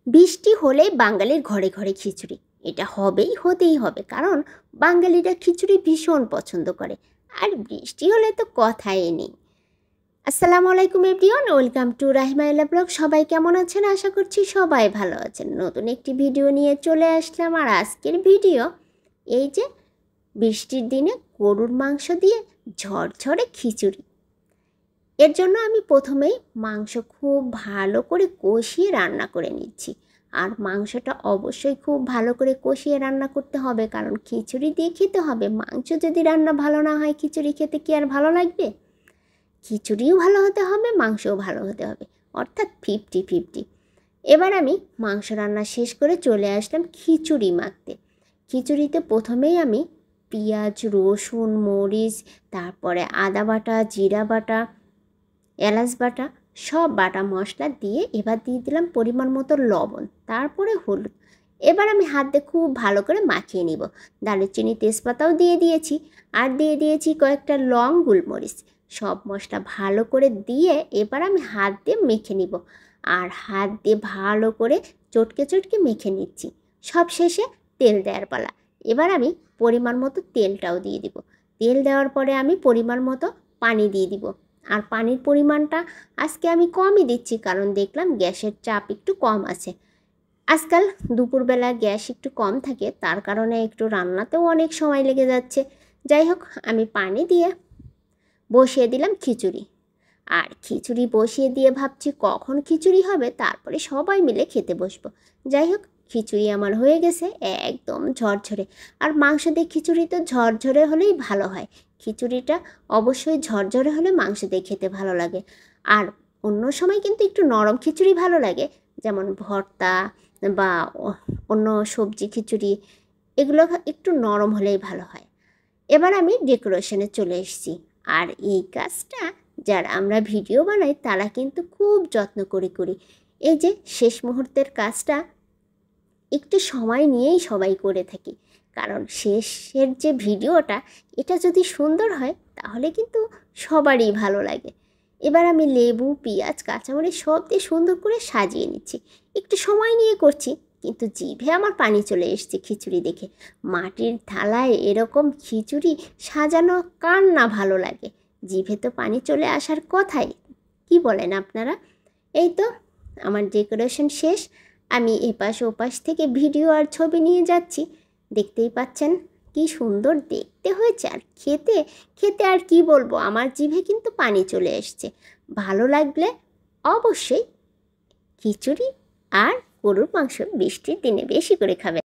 বৃষ্টি হলেই বাঙালির ঘরে ঘরে খিচুড়ি। এটা হতেই হবে, কারণ বাঙালিরা খিচুড়ি ভীষণ পছন্দ করে। আর বৃষ্টি হলে তো কথাই নেই। আসসালামু আলাইকুম এভরিওয়ান, ওয়েলকাম টু রাহিমাইলা ব্লগ। সবাই কেমন আছেন? আশা করছি সবাই ভালো আছেন। নতুন একটি ভিডিও নিয়ে চলে আসলাম। আর আজকের ভিডিও এই যে বৃষ্টির দিনে গরুর মাংস দিয়ে ঝরঝরে খিচুড়ি। এর জন্য আমি প্রথমেই মাংস খুব ভালো করে কষিয়ে রান্না করে নিচ্ছি। আর মাংসটা অবশ্যই খুব ভালো করে কষিয়ে রান্না করতে হবে, কারণ খিচুড়ি দিয়ে খেতে হবে। মাংস যদি রান্না ভালো না হয়, খিচুড়ি খেতে কি আর ভালো লাগবে? খিচুড়িও ভালো হতে হবে, মাংসও ভালো হতে হবে, অর্থাৎ 50-50। এবার আমি মাংস রান্না শেষ করে চলে আসলাম খিচুড়ি মাখতে। খিচুড়িতে প্রথমেই আমি পেঁয়াজ, রসুন, মরিচ, তারপরে আদা বাটা, জিরা বাটা, এলাচ বাটা, সব বাটা মশলা দিয়ে এবার দিয়ে দিলাম পরিমাণ মতো লবণ, তারপরে হলুদ। এবার আমি হাত দিয়ে খুব ভালো করে মাখিয়ে নিব। দারুচিনি, তেজপাতাও দিয়ে দিয়েছি, আর দিয়ে দিয়েছি কয়েকটা লং, গোলমরিচ। সব মশলা ভালো করে দিয়ে এবার আমি হাত দিয়ে মেখে নিব। আর হাত দিয়ে ভালো করে চটকে চটকে মেখে নিচ্ছি। সব শেষে তেল দেওয়ার পালা। এবার আমি পরিমাণ মতো তেলটাও দিয়ে দিব। তেল দেওয়ার পরে আমি পরিমাণ মতো পানি দিয়ে দিব। আর পানির পরিমাণটা আজকে আমি কমই দিচ্ছি, কারণ দেখলাম গ্যাসের চাপ একটু কম আছে। আজকাল দুপুরবেলা গ্যাস একটু কম থাকে, তার কারণে একটু রান্নাতেও অনেক সময় লেগে যাচ্ছে। যাই হোক, আমি পানি দিয়ে বসিয়ে দিলাম খিচুড়ি। আর খিচুড়ি বসিয়ে দিয়ে ভাবছি কখন খিচুড়ি হবে, তারপরে সবাই মিলে খেতে বসবো। যাই হোক, খিচুড়ি আমার হয়ে গেছে একদম ঝরঝরে। আর মাংস দিয়ে খিচুড়ি তো ঝরঝরে হলেই ভালো হয়। খিচুড়িটা অবশ্যই ঝরঝরে হলে মাংস দিয়ে খেতে ভালো লাগে। আর অন্য সময় কিন্তু একটু নরম খিচুড়ি ভালো লাগে, যেমন ভর্তা বা অন্য সবজি খিচুড়ি, এগুলো একটু নরম হলেই ভালো হয়। এবার আমি ডেকোরেশনে চলে এসেছি। আর এই কাজটা যারা আমরা ভিডিও বানাই তারা কিন্তু খুব যত্ন করে করি। এই যে শেষ মুহূর্তের কাজটা একটু সময় নিয়েই সবাই করে থাকি, কারণ শেষের যে ভিডিওটা, এটা যদি সুন্দর হয় তাহলে কিন্তু সবারই ভালো লাগে। এবার আমি লেবু, পেঁয়াজ, কাঁচামরিচ সব দিয়ে সুন্দর করে সাজিয়ে নিচ্ছি। একটু সময় নিয়ে করছি, কিন্তু জিভে আমার পানি চলে এসেছে খিচুড়ি দেখে। মাটির থালায় এরকম খিচুড়ি সাজানো কার না ভালো লাগে? জিভে তো পানি চলে আসার কথাই। কি বলেন আপনারা? এই তো আমার ডেকোরেশন শেষ। আমি এপাশ ওপাশ থেকে ভিডিও আর ছবি নিয়ে যাচ্ছি। দেখতেই পাচ্ছেন কি সুন্দর দেখতে হয়েছে। আর খেতে খেতে আর কি বলবো, আমার জিভে কিন্তু পানি চলে এসছে। ভালো লাগলে অবশ্যই খিচুড়ি আর গরুর মাংস বৃষ্টির দিনে বেশি করে খাবেন।